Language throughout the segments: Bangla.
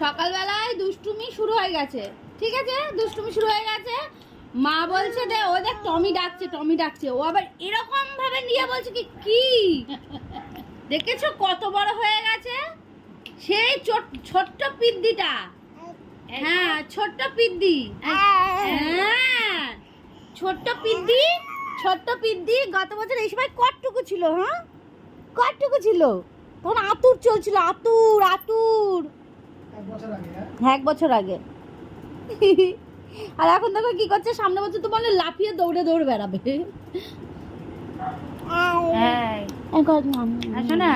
সকালবেলায় দুষ্টুমি শুরু হয়ে গেছে, ঠিক আছে, দুষ্টুমি শুরু হয়ে গেছে। মা বলছে যে ও দেখ টমি ডাকছে, টমি ডাকছে। ও আবার এরকম ভাবে নিয়ে বলছে কি কি দেখেছো কত বড় হয়ে গেছে সেই ছোট্ট পিদ্দিটা। হ্যাঁ ছোট্ট পিদ্দি, হ্যাঁ ছোট্ট পিদ্দি, ছোট্ট পিদ্দি। গত বছর এই সময় কতটুকু ছিল? হ্যাঁ কতটুকু ছিল? তখন আতুর চলছিল, আতুর আতুর, 1 বছর আগে। আর এখন দেখো কি করছে, সামনে বছর তো বলে লাফিয়ে দৌড়ে দৌড়ে বেড়াবে। আসো না,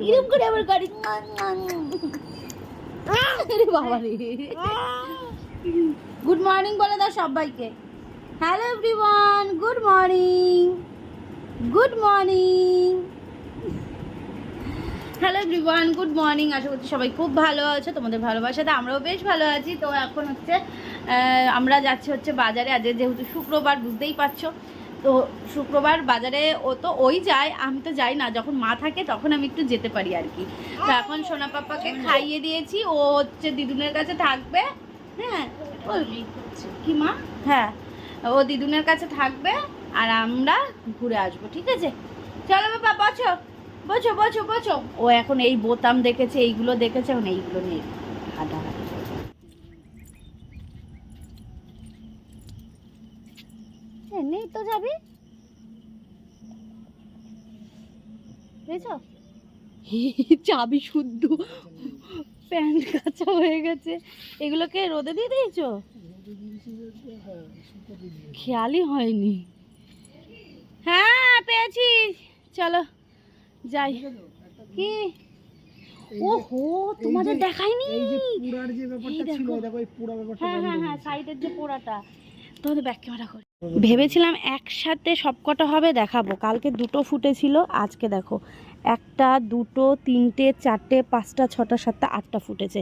এরকম করে আবার গাড়ি। বাবা রে, গুড মর্নিং বলে দাও সবাইকে। Hello everyone, good morning, good morning. Hello everyone, good morning. আশা করছি সবাই খুব ভালো আছে, তোমাদের ভালোবাসাতে আমরাও বেশ ভালো আছি। তো এখন হচ্ছে আমরা যাচ্ছি হচ্ছে বাজারে। আজ যেহেতু শুক্রবার, বুঝতেই পারছো, তো শুক্রবার বাজারে ওই যায়, আমি তো যাই না। যখন মা থাকে তখন আমি একটু যেতে পারি আর কি। তো এখন সোনা পাপাকে খাইয়ে দিয়েছি, ও হচ্ছে দিদুনের কাছে থাকবে। হ্যাঁ কি মা, হ্যাঁ ও দিদুনের কাছে থাকবে আর আমরা ঘুরে আসবো, ঠিক আছে? চলো বাবা, বসো বসো বসো বসো। ও এখন এই বোতাম দেখেছে, এইগুলো দেখেছে, এখন এইগুলো নিয়ে হাঁটাহাঁটি। নেই তো যাবি, চাবি শুদ্ধ, প্যান্ট কাঁচা হয়ে গেছে। এগুলোকে রোদে দিয়ে দিয়েছো? খেয়ালই হয়নি। হ্যাঁ পেয়েছি, চলো যাই। কি ওহো তোমাদের দেখাইনি? হ্যাঁ হ্যাঁ হ্যাঁ, সাইডের যে পোড়াটা, তোমাদের ব্যাক ক্যামেরা করে ভেবেছিলাম একসাথে সবকটা হবে দেখাবো। কালকে 2টো ফুটেছিল, আজকে দেখো 1টা 2টো 3টে 4টে 5টা 6টা 7টা 8টা ফুটেছে।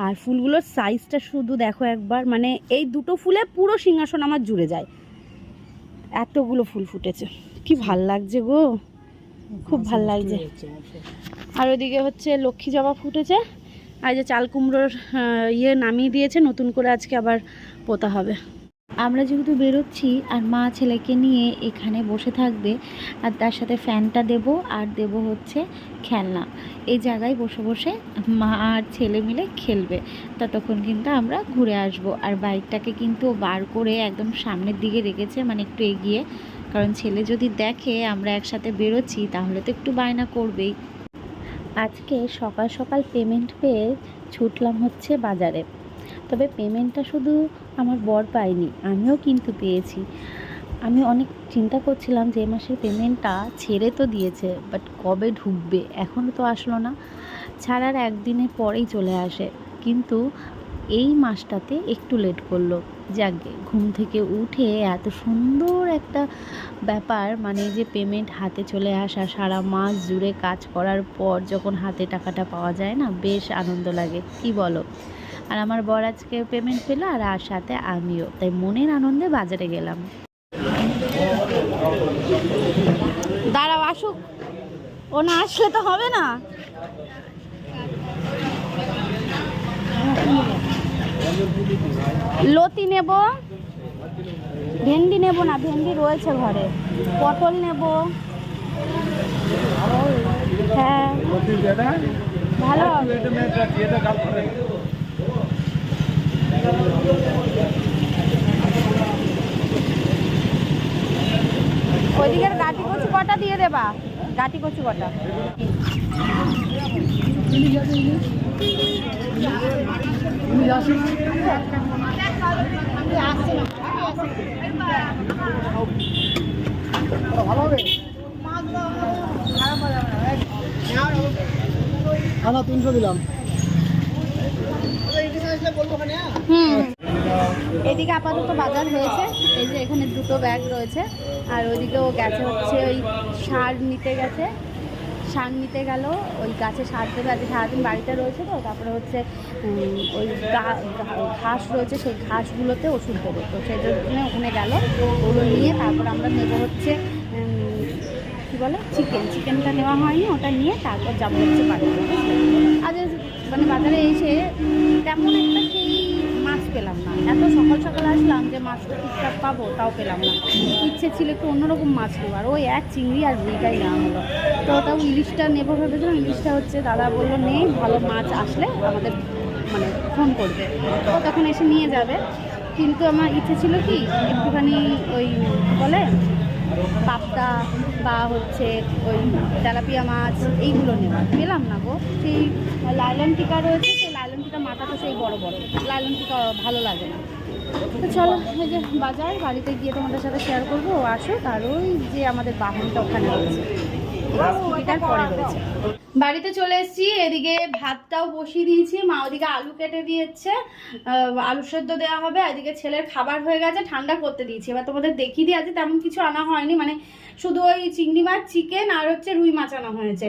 আর ফুলগুলোর সাইজটা শুধু দেখো একবার, মানে এই 2টো ফুলে পুরো সিংহাসন আমার জুড়ে যায়, এতগুলো ফুল ফুটেছে। কি ভাল লাগছে গো, খুব ভাল লাগছে। আর ওইদিকে হচ্ছে লক্ষ্মী জবা ফুটেছে। আর যে চাল কুমড়োর নামিয়ে দিয়েছে, নতুন করে আজকে আবার পোতা হবে। আমরা যেহেতু বেরোচ্ছি আর মা ছেলেকে নিয়ে এখানে বসে থাকবে, আর তার সাথে ফ্যানটা দেব আর দেব হচ্ছে খেলনা। এই জায়গায় বসে বসে মা আর ছেলে মিলে খেলবে, ততক্ষণ কিন্তু আমরা ঘুরে আসব। আর বাইকটাকে কিন্তু বার করে একদম সামনের দিকে রেখেছে, মানে একটু এগিয়ে, কারণ ছেলে যদি দেখে আমরা একসাথে বেরোচ্ছি তাহলে তো একটু বায়না করবেই। আজকে সকাল সকাল পেমেন্ট পেয়ে ছুটলাম হচ্ছে বাজারে। তবে পেমেন্টটা শুধু আমার বর পায়নি, আমিও কিন্তু পেয়েছি। আমি অনেক চিন্তা করছিলাম যে এই মাসের পেমেন্টটা ছেড়ে তো দিয়েছে, বাট কবে ঢুকবে, এখনও তো আসলো না। ছাড়ার একদিনের পরেই চলে আসে, কিন্তু এই মাসটাতে একটু লেট করলো। যাকে ঘুম থেকে উঠে এত সুন্দর একটা ব্যাপার, মানে যে পেমেন্ট হাতে চলে আসা, সারা মাস জুড়ে কাজ করার পর যখন হাতে টাকাটা পাওয়া যায় না, বেশ আনন্দ লাগে, কি বলো? আর আমার বর আজকে পেমেন্ট পেলো আর সাথে আমিও, তাই মনের আনন্দে বাজারে গেলাম। দাঁড়াও আসুক, ও না আসলে তো হবে না। লতি নেব, ভেন্ডি নেব না, ভেন্ডি রয়েছে ঘরে, পটল নেব। হ্যাঁ ভালো, ওইদিকের গাটি কচু কটা দিয়ে দেবা, গাটি কচু কটা। ভালো হবে 300 দিলাম। এদিকে আপাতত বাজার হয়েছে, এই যে এখানে 2টো ব্যাগ রয়েছে। আর ওইদিকেও গেছে হচ্ছে ওই সার নিতে গেছে, সার নিতে গেল, ওই গাছে সার দেবে। আজকে সারাদিন বাড়িতে রয়েছে, তো তারপরে হচ্ছে ওই ঘাস রয়েছে, সেই ঘাসগুলোতে ওষুধ দেবে, তো সেই জন্য ওখানে গেল। ওগুলো নিয়ে তারপর আমরা নেব হচ্ছে কী বলে চিকেনটা নেওয়া হয়নি, ওটা নিয়ে তারপর যাবো হচ্ছে বাড়িতে। আজ মানে বাজারে এসে তেমন একটা সেই মাছ পেলাম না, এত সকাল সকাল আসলাম যে মাছটা ঠিকঠাক পাবো তাও পেলাম না। ইচ্ছে ছিল একটু অন্যরকম মাছ নেওয়ার, ওই এক চিংড়ি আর রুইটাই নেওয়া হলো। তো তাও ইলিশটা নেবো ভেবেছিলাম, ইলিশটা হচ্ছে দাদা বললো নেই, ভালো মাছ আসলে আমাদের মানে ফোন করবে, তখন এসে নিয়ে যাবে। কিন্তু আমার ইচ্ছে ছিল কি একটুখানি ওই বলে পাবদা বা হচ্ছে ওই তেলাপিয়া মাছ এইগুলো নেওয়ার, পেলাম না গো। সেই লাইলন টিকা রয়েছে, সেই লাইলন টিকা মাথা তো সেই বড় বড়, লাইলন টিকা ভালো লাগে না। তো চলো এই যে বাজার, বাড়িতে গিয়ে তোমাদের সাথে শেয়ার করবো। আসুক, আর ওই যে আমাদের বাহনটা ওখানে রয়েছে, স্কুটিটার পরে রয়েছে। বাড়িতে চলে এসেছি, এদিকে ভাতটাও বসিয়ে দিয়েছি, মা ওদিকে আলু কেটে দিয়েছে, আলু সেদ্ধ দেওয়া হবে। এদিকে ছেলের খাবার হয়ে গেছে, ঠান্ডা করতে দিয়েছি। এবার তোমাদের দেখিয়ে দিয়ে, আজ তেমন কিছু আনা হয়নি, মানে শুধু ওই চিংড়ি মাছ, চিকেন আর হচ্ছে রুই মাছ আনা হয়েছে।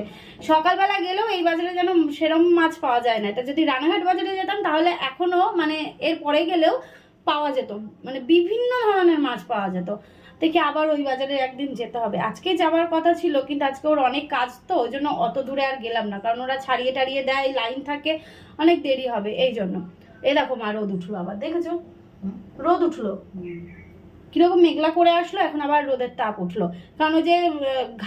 সকালবেলা গেলেও এই বাজারে যেন সেরম মাছ পাওয়া যায় না। এটা যদি রানাঘাট বাজারে যেতাম তাহলে এখনও মানে এর পরে গেলেও পাওয়া যেত, মানে বিভিন্ন ধরনের মাছ পাওয়া যেত। দেখি আবার ওই বাজারে একদিন যেতে হবে। আজকে যাওয়ার কথা ছিল, কিন্তু আজকে ওর অনেক কাজ, তো ওই জন্য অত দূরে আর গেলাম না, কারণ ওরা ছাড়িয়ে টাড়িয়ে দেয়, লাইন থাকে, অনেক দেরি হবে এই জন্য। এই দেখো মা রোদ উঠলো আবার, দেখেছো রোদ উঠলো, কিরকম মেঘলা করে আসলো, এখন আবার রোদের তাপ উঠলো। কারণ ওই যে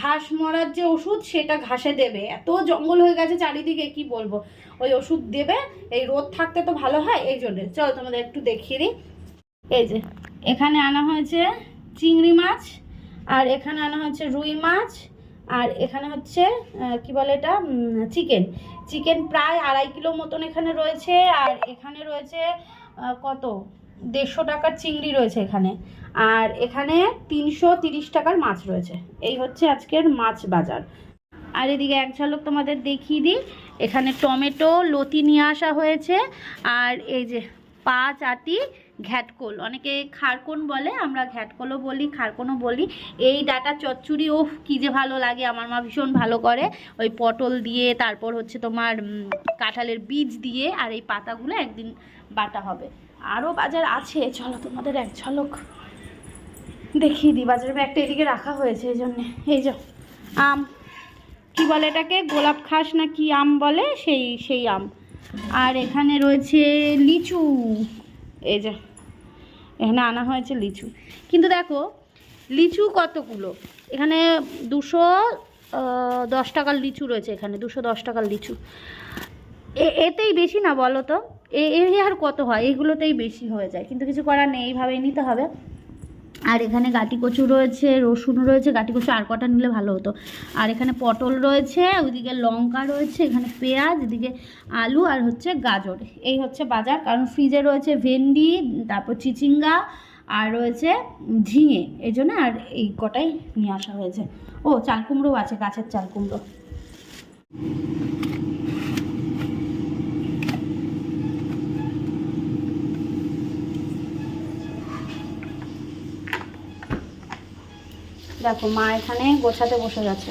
ঘাস মরার যে ওষুধ, সেটা ঘাসে দেবে, এত জঙ্গল হয়ে গেছে চারিদিকে কি বলবো, ওই ওষুধ দেবে, এই রোদ থাকতে তো ভালো হয়, এই জন্য। চলো তোমাদের একটু দেখিয়ে দিই। এই যে এখানে আনা হয়েছে চিংড়ি মাছ, আর এখানে আনা হচ্ছে রুই মাছ, আর এখানে হচ্ছে কি বলে এটা চিকেন প্রায় 2.5 কিলো মতন এখানে রয়েছে। আর এখানে রয়েছে কত 150 টাকার চিংড়ি রয়েছে এখানে, আর এখানে 330 টাকার মাছ রয়েছে। এই হচ্ছে আজকের মাছ বাজার। আর এদিকে এক ঝলক তোমাদের দেখিয়ে দিই, এখানে টমেটো লতি নিয়ে আসা হয়েছে, আর এই যে পাঁচ আটি ঘ্যাটকোল, অনেকে খারকোন বলে, আমরা ঘ্যাটকোলও বলি, খারকোনও বলি। এই ডাটা চচ্চড়ি ওফ কী যে ভালো লাগে, আমার মা ভীষণ ভালো করে, ওই পটল দিয়ে, তারপর হচ্ছে তোমার কাঁঠালের বীজ দিয়ে, আর এই পাতাগুলো একদিন বাটা হবে। আরও বাজার আছে, চলো তোমাদের এক ঝলক দেখিয়ে দিই। বাজারের ব্যাগটা এদিকে রাখা হয়েছে এই জন্যে। এই যে আম, কি বলে এটাকে, গোলাপ খাস না কি আম বলে, সেই আম। আর এখানে রয়েছে লিচু, এই যে এখানে আনা হয়েছে লিচু। কিন্তু দেখো লিচু কতগুলো, এখানে 210 টাকার লিচু রয়েছে, এখানে 210 টাকার লিচু। এতেই বেশি না বলো তো, এর আর কত হয়, এইগুলোতেই বেশি হয়ে যায়, কিন্তু কিছু করার নেই, এইভাবেই নিতে হবে। আর এখানে গাটি কচু রয়েছে, রসুন রয়েছে, গাটি কচু আর কটা নিলে ভালো হতো। আর এখানে পটল রয়েছে, ওইদিকে লঙ্কা রয়েছে, এখানে পেঁয়াজ, এদিকে আলু, আর হচ্ছে গাজর। এই হচ্ছে বাজার। কারণ ফ্রিজে রয়েছে ভেন্ডি, তারপর চিচিঙ্গা, আর রয়েছে ঝিঙে, এই জন্য আর এই কটাই নিয়ে আসা হয়েছে। ও চাল কুমড়ো আছে, গাছের চাল কুমড়ো। দেখো মা এখানে গোছাতে বসে গেছে,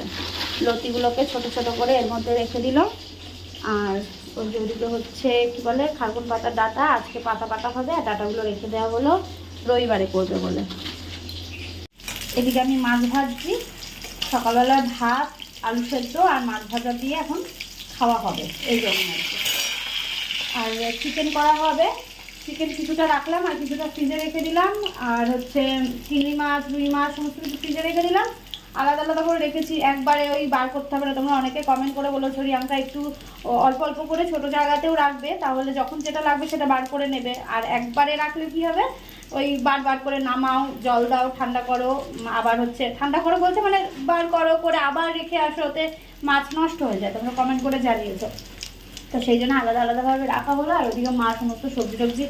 লতিগুলোকে ছোট ছোট করে এর মধ্যে রেখে দিল। আর ওই ওদিকে হচ্ছে কি বলে খারকুন পাতার ডাটা, আজকে পাতা হবে, আর ডাটাগুলো রেখে দেওয়া হলো, রবিবারে করবে বলে। এদিকে আমি মাছ ভাজছি, সকালবেলা ভাত আলু সেদ্ধ আর মাছ ভাজা দিয়ে এখন খাওয়া হবে, এই জন্য আর কি। আর চিকেন করা হবে, চিকেন কিছুটা রাখলাম আর কিছুটা ফ্রিজে রেখে দিলাম। আর হচ্ছে চিংড়ি মাছ, রুই মাছ সমস্ত কিছু ফ্রিজে রেখে দিলাম, আলাদা আলাদা করে রেখেছি, একবারে ওই বার করতে হবে না। তোমরা অনেকে কমেন্ট করে বলো রিয়াঙ্কা একটু অল্প অল্প করে ছোটো জায়গাতেও রাখবে, তাহলে যখন যেটা লাগবে সেটা বার করে নেবে। আর একবারে রাখলে কি হবে, ওই বার করে নামাও, জল দাও, ঠান্ডা করো, আবার হচ্ছে ঠান্ডা করো বলছে মানে বার করো করে আবার রেখে আসো, ওতে মাছ নষ্ট হয়ে যায়, তোমরা কমেন্ট করে জানিয়েছো। তো সেই জন্য আলাদা আলাদাভাবে রাখা হলো। আর ওদিকে মা সমস্ত সবজি টবজি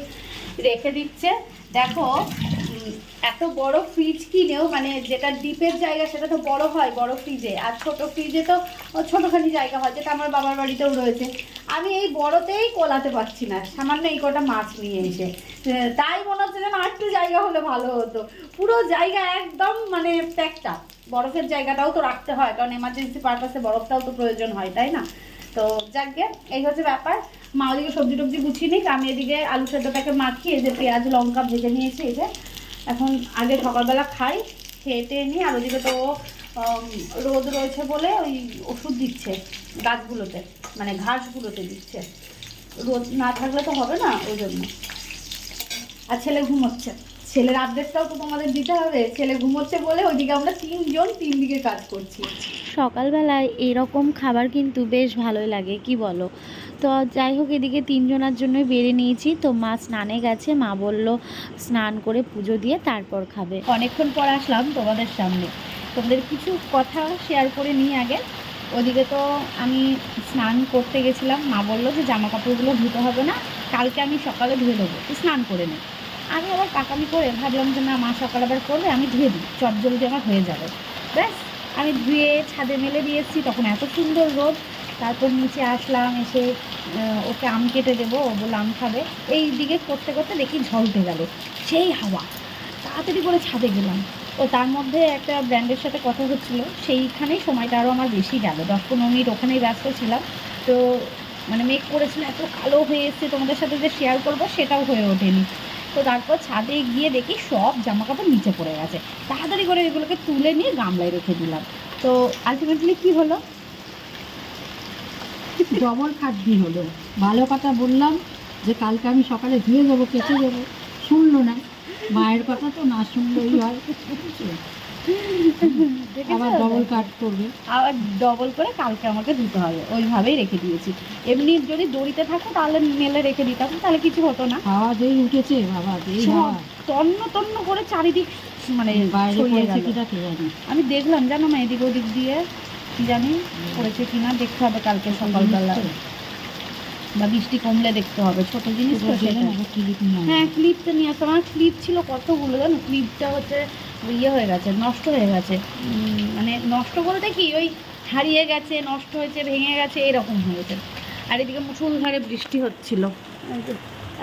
রেখে দিচ্ছে। দেখো এত বড় ফ্রিজ কিনেও মানে যেটা ডিপের জায়গা সেটা তো বড় হয় বড় ফ্রিজে, আর ছোট ফ্রিজে তো ছোটোখানি জায়গা হয়, যেটা আমার বাবার বাড়িতেও রয়েছে। আমি এই বড়তেই কোলাতে পারছি না, সামান্য এই কটা মাছ নিয়ে এসে, তাই মনে হচ্ছে যেন একটু জায়গা হলে ভালো হতো। পুরো জায়গা একদম মানে প্যাকটা, বরফের জায়গাটাও তো রাখতে হয়, কারণ এমার্জেন্সি পারপাসে বরফটাও তো প্রয়োজন হয়, তাই না? তো যাকগে এই হচ্ছে ব্যাপার। মা ওদিকে সবজি টবজি গুছিয়ে নিক, আমি এদিকে আলু সেদ্ধটাকে মাখিয়ে যে পেঁয়াজ লঙ্কা ভেজে নিয়েছি। এই যে এখন আগে সকালবেলা খাই, খেয়ে টেয়ে নিই। আর ওদিকে তো রোদ রয়েছে বলে ওই ওষুধ দিচ্ছে গাছগুলোতে, মানে ঘাসগুলোতে দিচ্ছে। রোদ না থাকলে তো হবে না, ওই জন্য। আর ছেলে ঘুমোচ্ছে, ছেলের আপডেটটাও তো তোমাদের দিতে হবে। ছেলে ঘুমোচ্ছে বলে ওইদিকে আমরা তিনজন তিন দিকে কাজ করছি। সকালবেলায় এরকম খাবার কিন্তু বেশ ভালোই লাগে, কি বলো? তো যাই হোক, এদিকে তিনজনের জন্যই বেড়ে নিয়েছি। তো মা স্নানে গেছে, মা বলল স্নান করে পুজো দিয়ে তারপর খাবে। অনেকক্ষণ পর আসলাম তোমাদের সামনে, তোমাদের কিছু কথা শেয়ার করে নিই আগে। ওদিকে তো আমি স্নান করতে গেছিলাম, মা বললো যে জামা কাপড়গুলো ধুতে হবে না, কালকে আমি সকালে ধুয়ে দেবো, তো স্নান করে নিই। আমি আবার পাকামি করে ভাবলাম যে না, মা সকাল আবার করবে, আমি ধুয়ে দিই, চটজলদি আমার হয়ে যাবে। ব্যাস, আমি ধুয়ে ছাদে মেলে দিয়েছি, তখন এত সুন্দর রোদ। তারপর নিচে আসলাম, এসে ওকে আম কেটে দেবো, ও বললো আম খাবে। এই দিকে করতে করতে দেখি ঝলতে গেল, সেই হাওয়া, তাড়াতাড়ি করে ছাদে গেলাম। ও তার মধ্যে একটা ব্র্যান্ডের সাথে কথা হচ্ছিলো, সেইখানেই সময়টা আরও আমার বেশি গেল, 10-15 মিনিট ওখানেই ব্যস্ত ছিলাম। তো মানে মেঘ করেছিল, এত কালো হয়ে এসছে, তোমাদের সাথে যে শেয়ার করবো সেটাও হয়ে ওঠেনি। তো তারপর ছাদে গিয়ে দেখি সব জামা কাপড় নিচে পড়ে গেছে, তাড়াতাড়ি করে এগুলোকে তুলে নিয়ে গামলায় রেখে দিলাম। তো আলটিমেটলি কী হলো, ডবল খাটনি হলো। ভালো কথা বললাম যে কালকে আমি সকালে ধুয়ে দেবো, কেচে দেবো, শুনলো না। মায়ের কথা তো না শুনলেই হয়, আবার ডবল কাট করবে, আবার ডবল করে কালকে আমাকে ধুতে হবে, ওইভাবেই রেখে দিয়েছি। এমনি যদি দড়িতে থাকো তাহলে মেলে রেখে দিতাম, তাহলে কিছু হতো না। হাওয়া যেই উঠেছে বাবা, যেই হাওয়া তন্ন তন্ন করে চারিদিক মানে বাইরে ছড়িয়ে পড়েছে গেল। কিনা কে জানে। আমি দেখলাম, জানো না, এদিক ওদিক দিয়ে, কি জানি পড়েছে কিনা, দেখতে হবে কালকে সকালবেলা, বা বৃষ্টি কমলে দেখতে হবে। ছোট জিনিস তো সেটা। হ্যাঁ, ক্লিপটা নিয়ে আসতে, আমার ক্লিপ ছিল কতগুলো জানো, ক্লিপটা হচ্ছে ইয়ে হয়ে গেছে, নষ্ট হয়ে গেছে। মানে নষ্ট বলতে কি, ওই হারিয়ে গেছে, নষ্ট হয়েছে, ভেঙে গেছে, এরকম হয়েছে। আর এদিকে মুষলধারে বৃষ্টি হচ্ছিল,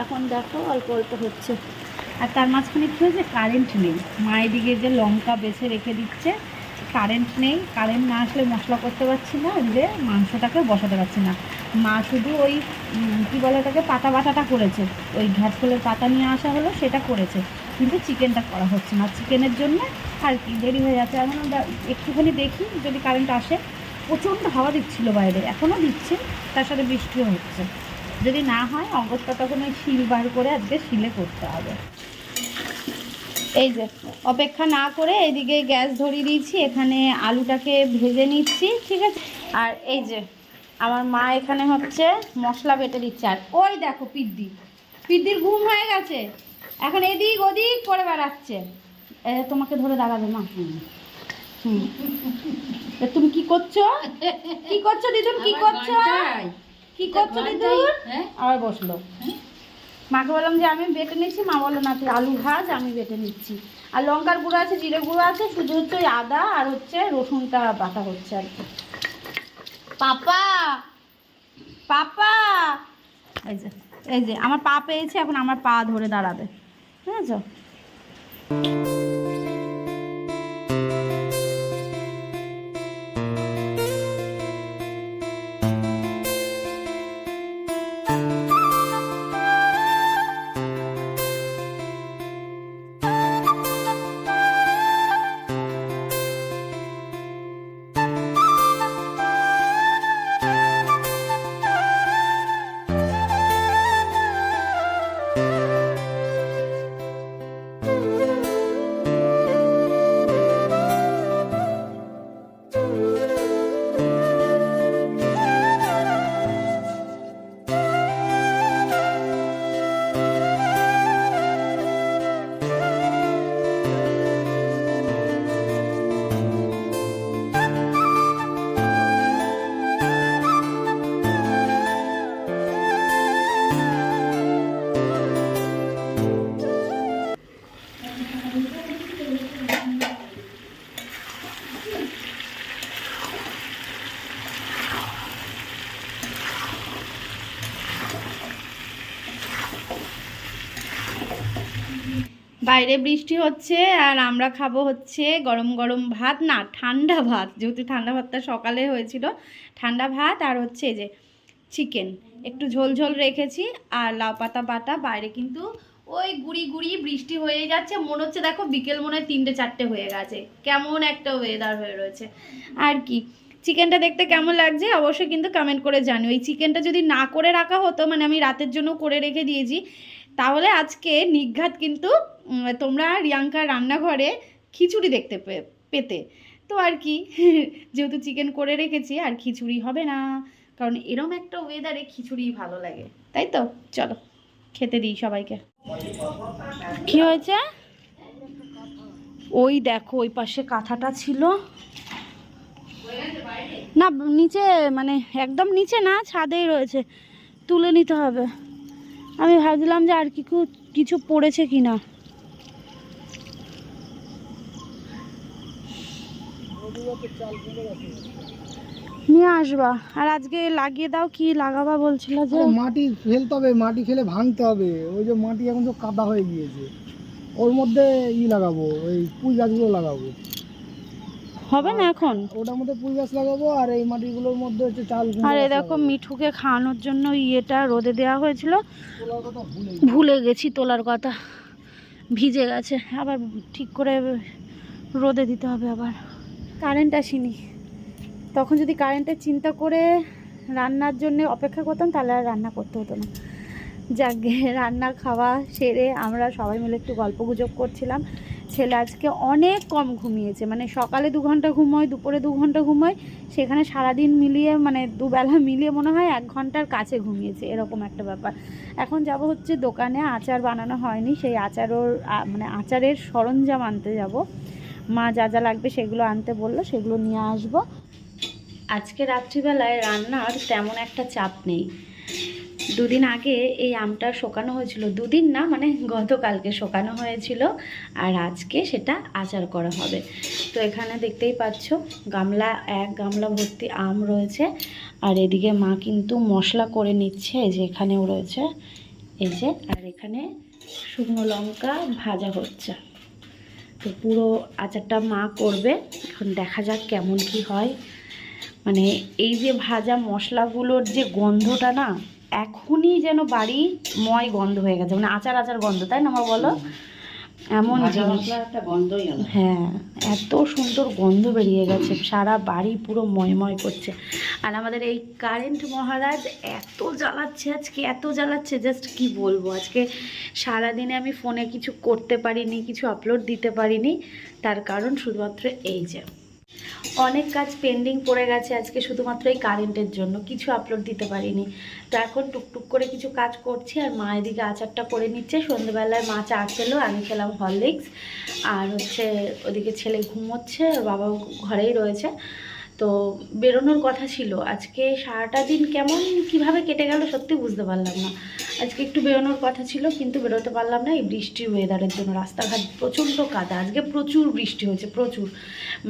এখন দেখো অল্প অল্প হচ্ছে। আর তার মাঝখানে কী হয়েছে, কারেন্ট নেই। মা এদিকে যে লঙ্কা বেছে রেখে দিচ্ছে, কারেন্ট নেই, কারেন্ট না আসলে মশলা করতে পারছি না, যে মাংসটাকে বসাতে পারছি না। মা শুধু ওই কী বলে ওটাকে, পাতা বাটাটা করেছে, ওই ঘাটফুলের পাতা নিয়ে আসা হলো, সেটা করেছে, কিন্তু চিকেনটা করা হচ্ছে না। চিকেনের জন্য আর কি দেরি হয়ে যাচ্ছে। এখন একটুখানি দেখি যদি কারেন্ট আসে। প্রচণ্ড হাওয়া দিচ্ছিলো বাইরে, এখনও দিচ্ছে, তার সাথে বৃষ্টিও হচ্ছে। যদি না হয় অগত্যা তখন ওই শিল বার করে আজকে শিলে করতে হবে। এই যে অপেক্ষা না করে এদিকে গ্যাস ধরিয়ে দিয়েছি, এখানে আলুটাকে ভেজে নিচ্ছি, ঠিক আছে। আর এই যে আমার মা এখানে হচ্ছে মশলা বেটে দিচ্ছে। আর ওই দেখো পিদ্দির ঘুম হয়ে গেছে, এখন এদিক ওদিক করে বেড়াচ্ছে। তোমাকে ধরে দাঁড়াবে মা। তুমি কি করছো, কি করছো দিদুন, কি করছো, কি করছো দিদুন? আবার বসলো। মাকে বললাম যে আমি বেটে নিচ্ছি, মা বললো না তুই আলু ভাজ, আমি বেটে নিচ্ছি। আর লঙ্কার গুঁড়ো আছে, জিরে গুঁড়ো আছে, শুধু হচ্ছে ওই আদা আর হচ্ছে রসুনটা বাটা হচ্ছে আর কি। পাপা পাপা, এই যে আমার পা পেয়েছে, এখন আমার পা ধরে দাঁড়াবে, ঠিক আছে। বাইরে বৃষ্টি হচ্ছে আর আমরা খাবো হচ্ছে গরম গরম ভাত, না ঠান্ডা ভাত, যেহেতু ঠান্ডা ভাতটা সকালে হয়েছিল, ঠান্ডা ভাত আর হচ্ছে এই যে চিকেন একটু ঝোল ঝোল রেখেছি, আর লাউ পাতা বাটা। বাইরে কিন্তু ওই গুড়ি গুড়ি বৃষ্টি হয়ে যাচ্ছে, মনে হচ্ছে দেখো বিকেল মনে হয় 3টে 4টে হয়ে গেছে, কেমন একটা ওয়েদার হয়ে রয়েছে। আর কি চিকেনটা দেখতে কেমন লাগছে অবশ্যই কিন্তু কমেন্ট করে জানিও। এই চিকেনটা যদি না করে রাখা হতো, মানে আমি রাতের জন্য করে রেখে দিয়েছি, তাহলে আজকে নিঘাত কিন্তু তোমরা রিয়াঙ্কার রান্নাঘরে খিচুড়ি দেখতে পেতে। তো আর কি যেহেতু চিকেন করে রেখেছি আর খিচুড়ি হবে না, কারণ এরম একটা ওয়েদারে খিচুড়ি ভালো লাগে, তাই তো। চলো খেতে দিই সবাইকে। কি হয়েছে? ওই দেখো ওই পাশে কাঁথাটা ছিল না, নিচে মানে একদম নিচে না, ছাদেই রয়েছে, তুলে নিতে হবে। আমি ভাবছিলাম যে আর কিছু পড়েছে কিনা। নিয়ে আসবা, আর আজকে লাগিয়ে দাও। কি লাগাবা বলছিল যে? মাটি ফেলতে হবে, মাটি ফেলে ভাঙতে হবে। ওই যে মাটি এখন তো কাদা হয়ে গিয়েছে, ওর মধ্যে লাগাবো, ওই পুঁই গাছগুলো লাগাবো। হবে না এখন? ওটার মধ্যে পুঁই গাছ লাগাবো, আর এই মাটিগুলোর মধ্যে হচ্ছে চাল। আর এই দেখো মিঠুকে খাওয়ানোর জন্য ইয়েটা রোদে দেওয়া হয়েছিল, তোলার কথা ভুলে গেছি তোলার কথা, ভিজে গেছে। আবার ঠিক করে রোদে দিতে হবে। আবার কারেন্ট আসেনি, তখন যদি কারেন্টের চিন্তা করে রান্নার জন্য অপেক্ষা করতাম তাহলে আর রান্না করতে হতো না। যাকে রান্না খাওয়া সেরে আমরা সবাই মিলে একটু গল্প গুজব করছিলাম। ছেলে আজকে অনেক কম ঘুমিয়েছে, মানে সকালে 2 ঘন্টা ঘুমোয়, দুপুরে 2 ঘন্টা ঘুমোয়, সেখানে সারাদিন মিলিয়ে মানে দুবেলা মিলিয়ে মনে হয় 1 ঘন্টার কাছে ঘুমিয়েছে, এরকম একটা ব্যাপার। এখন যাব হচ্ছে দোকানে, আচার বানানো হয়নি, সেই মানে আচারের সরঞ্জাম আনতে যাব। মা যা যা লাগবে সেগুলো আনতে বললো, সেগুলো নিয়ে আসবো। আজকে রাত্রিবেলায় রান্নার তেমন একটা চাপ নেই। 2 দিন আগে এই আমটা শোকানো হয়েছিল, 2 দিন না মানে গতকালকে শোকানো হয়েছিল, আর আজকে সেটা আচার করা হবে। তো এখানে দেখতেই পাচ্ছ এক গামলা ভর্তি আম রয়েছে, আর এদিকে মা কিন্তু মশলা করে নিচ্ছে, এই যে এখানেও রয়েছে, এই যে, আর এখানে শুকনো লঙ্কা ভাজা হচ্ছে। তো পুরো আচারটা মা করবে, এখন দেখা যাক কেমন কি হয়। মানে এই যে ভাজা মশলাগুলোর যে গন্ধটা না, এখনই যেন বাড়ি ময় গন্ধ হয়ে গেছে, মানে আচার আচার গন্ধ, তাই না মা বলো? এমন জিনিস, হ্যাঁ, এত সুন্দর গন্ধ বেরিয়ে গেছে, সারা বাড়ি পুরো ময়ময় করছে। আর আমাদের এই কারেন্ট মহারাজ এত জ্বালাচ্ছে আজকে, এত জ্বালাচ্ছে, জাস্ট কি বলবো। আজকে সারাদিনে আমি ফোনে কিছু করতে পারিনি, কিছু আপলোড দিতে পারিনি, তার কারণ শুধুমাত্র এই যে অনেক কাজ পেন্ডিং পড়ে গেছে আজকে, শুধুমাত্র এই কারেন্টের জন্য কিছু আপলোড দিতে পারিনি। তো এখন টুকটুক করে কিছু কাজ করছি, আর মা এদিকে আচারটা করে নিচ্ছে। সন্ধ্যেবেলায় মা চা খেলো, আমি খেলাম হরলিক্স, আর হচ্ছে ওদিকে ছেলে ঘুমোচ্ছে, বাবাও ঘরেই রয়েছে। তো বেরোনোর কথা ছিল আজকে, সারাটা দিন কেমন কিভাবে কেটে গেল সত্যি বুঝতে পারলাম না। আজকে একটু বেরোনোর কথা ছিল কিন্তু বেরোতে পারলাম না, এই বৃষ্টির ওয়েদারের জন্য। রাস্তাঘাট প্রচণ্ড কাদা, আজকে প্রচুর বৃষ্টি হয়েছে, প্রচুর,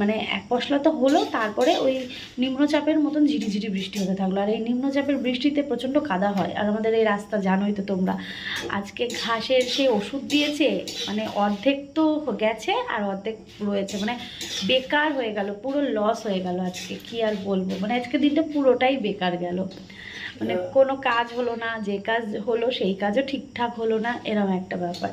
মানে এক পশলা তো হলো, তারপরে ওই নিম্নচাপের মতন ঝিরিঝিরি বৃষ্টি হতে থাকলো। আর এই নিম্নচাপের বৃষ্টিতে প্রচণ্ড কাদা হয়, আর আমাদের এই রাস্তা জানোই তো তোমরা। আজকে ঘাসের সে ওষুধ দিয়েছে, মানে অর্ধেক তো গেছে আর অর্ধেক রয়েছে, মানে বেকার হয়ে গেল, পুরো লস হয়ে গেল আজকে। কি আর বলবো, মানে আজকে দিনটা পুরোটাই বেকার গেল, মানে কোনো কাজ হলো না, যে কাজ হলো সেই কাজও ঠিকঠাক হলো না, এরকম একটা ব্যাপার।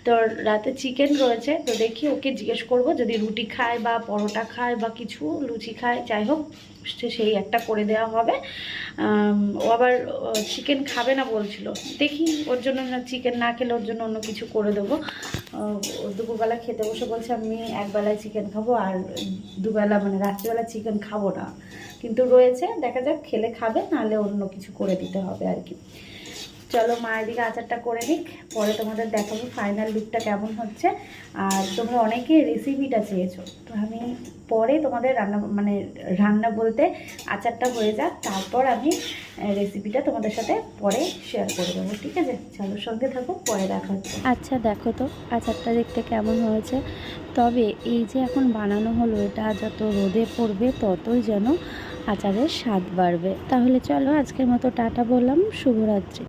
তো রাতে চিকেন রয়েছে, তো দেখি ওকে জিজ্ঞেস করব যদি রুটি খায় বা পরোটা খায় বা কিছু লুচি খায়, যাই হোক সেই একটা করে দেওয়া হবে। ও আবার চিকেন খাবে না বলছিল, দেখি ওর জন্য চিকেন না খেলে ওর জন্য অন্য কিছু করে দেবো। দুপুরবেলা খেতে বসে বলছে আমি একবেলায় চিকেন খাবো, আর দুবেলা মানে রাত্রিবেলা চিকেন খাবো না, কিন্তু রয়েছে, দেখা যাক খেলে খাবে, নাহলে অন্য কিছু করে দিতে হবে আর কি। চলো মায়ের দিকে আচারটা করে নিক, পরে তোমাদের দেখাবো ফাইনাল লুকটা কেমন হচ্ছে। আর তোমরা অনেকে রেসিপিটা চেয়েছো, তো আমি পরে তোমাদের রান্না বলতে আচারটা হয়ে যাক, তারপর আমি রেসিপিটা তোমাদের সাথে পরে শেয়ার করে দেবো, ঠিক আছে? চলো সঙ্গে থাকো, পরে দেখা হচ্ছে। আচ্ছা দেখো তো আচারটা দেখতে কেমন হয়েছে, তবে এই যে এখন বানানো হলো, এটা যত রোদে পড়বে ততই যেন আচারের স্বাদ বাড়বে। তাহলে চলো আজকের মতো টাটা বললাম, শুভরাত্রি।